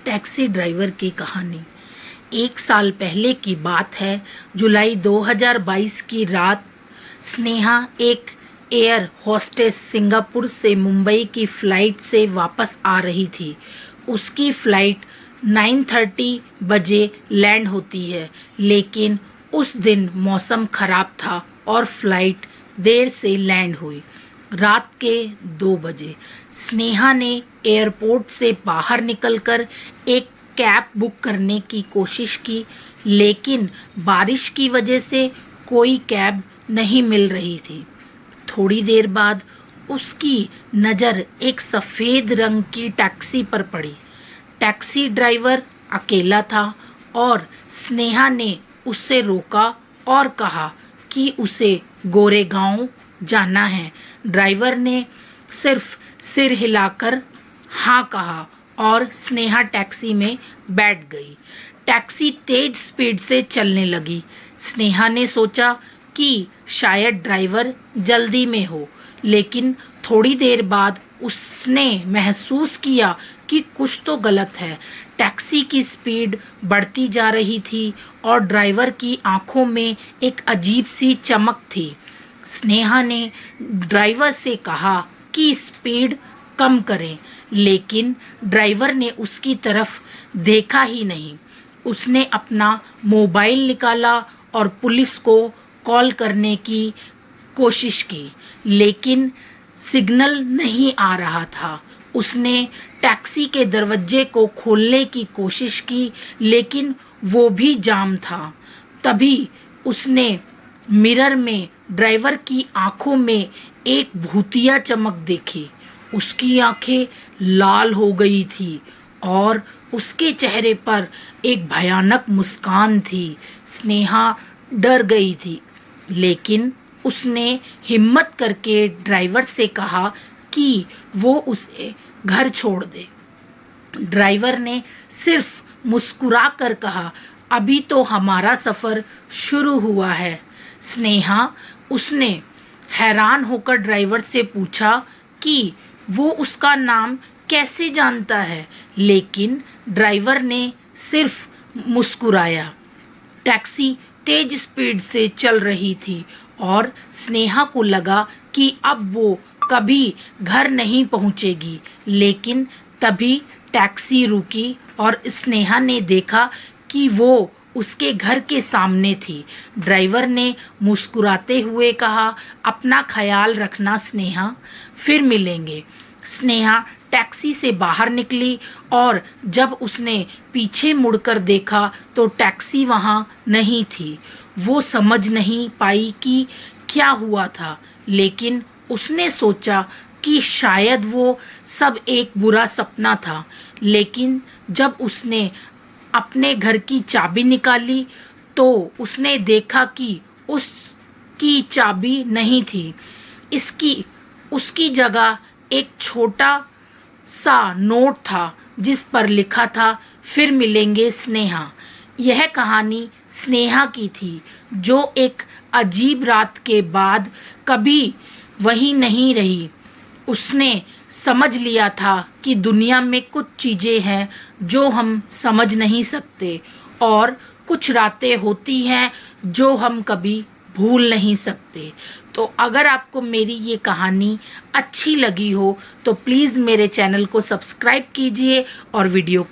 Taxi driver की कहानी। 1 साल पहले की बात है। जुलाई 2022 की रात स्नेहा एक एयर होस्टेस सिंगापुर से मुंबई की फ़्लाइट से वापस आ रही थी। उसकी फ़्लाइट 9:30 बजे लैंड होती है, लेकिन उस दिन मौसम ख़राब था और फ़्लाइट देर से लैंड हुई। रात के 2 बजे स्नेहा ने एयरपोर्ट से बाहर निकलकर एक कैब बुक करने की कोशिश की, लेकिन बारिश की वजह से कोई कैब नहीं मिल रही थी। थोड़ी देर बाद उसकी नज़र एक सफ़ेद रंग की टैक्सी पर पड़ी। टैक्सी ड्राइवर अकेला था और स्नेहा ने उससे रोका और कहा कि उसे गोरेगांव जाना है। ड्राइवर ने सिर्फ सिर हिलाकर हाँ कहा और स्नेहा टैक्सी में बैठ गई। टैक्सी तेज स्पीड से चलने लगी। स्नेहा ने सोचा कि शायद ड्राइवर जल्दी में हो, लेकिन थोड़ी देर बाद उसने महसूस किया कि कुछ तो गलत है। टैक्सी की स्पीड बढ़ती जा रही थी और ड्राइवर की आंखों में एक अजीब सी चमक थी। स्नेहा ने ड्राइवर से कहा कि स्पीड कम करें, लेकिन ड्राइवर ने उसकी तरफ देखा ही नहीं। उसने अपना मोबाइल निकाला और पुलिस को कॉल करने की कोशिश की, लेकिन सिग्नल नहीं आ रहा था। उसने टैक्सी के दरवाजे को खोलने की कोशिश की, लेकिन वो भी जाम था। तभी उसने मिरर में ड्राइवर की आंखों में एक भूतिया चमक देखी। उसकी आंखें लाल हो गई थी और उसके चेहरे पर एक भयानक मुस्कान थी। स्नेहा डर गई थी, लेकिन उसने हिम्मत करके ड्राइवर से कहा कि वो उसे घर छोड़ दे। ड्राइवर ने सिर्फ मुस्कुरा कर कहा, अभी तो हमारा सफ़र शुरू हुआ है। स्नेहा उसने हैरान होकर ड्राइवर से पूछा कि वो उसका नाम कैसे जानता है, लेकिन ड्राइवर ने सिर्फ मुस्कुराया। टैक्सी तेज स्पीड से चल रही थी और स्नेहा को लगा कि अब वो कभी घर नहीं पहुंचेगी, लेकिन तभी टैक्सी रुकी और स्नेहा ने देखा कि वो उसके घर के सामने थी। ड्राइवर ने मुस्कुराते हुए कहा, अपना ख्याल रखना स्नेहा, फिर मिलेंगे। स्नेहा टैक्सी से बाहर निकली और जब उसने पीछे मुड़कर देखा तो टैक्सी वहाँ नहीं थी। वो समझ नहीं पाई कि क्या हुआ था, लेकिन उसने सोचा कि शायद वो सब एक बुरा सपना था। लेकिन जब उसने अपने घर की चाबी निकाली तो उसने देखा कि उसकी चाबी नहीं थी। उसकी जगह एक छोटा सा नोट था जिस पर लिखा था, फिर मिलेंगे स्नेहा। यह कहानी स्नेहा की थी, जो एक अजीब रात के बाद कभी वहीं नहीं रही। उसने समझ लिया था कि दुनिया में कुछ चीज़ें हैं जो हम समझ नहीं सकते और कुछ रातें होती हैं जो हम कभी भूल नहीं सकते। तो अगर आपको मेरी ये कहानी अच्छी लगी हो तो प्लीज़ मेरे चैनल को सब्सक्राइब कीजिए और वीडियो को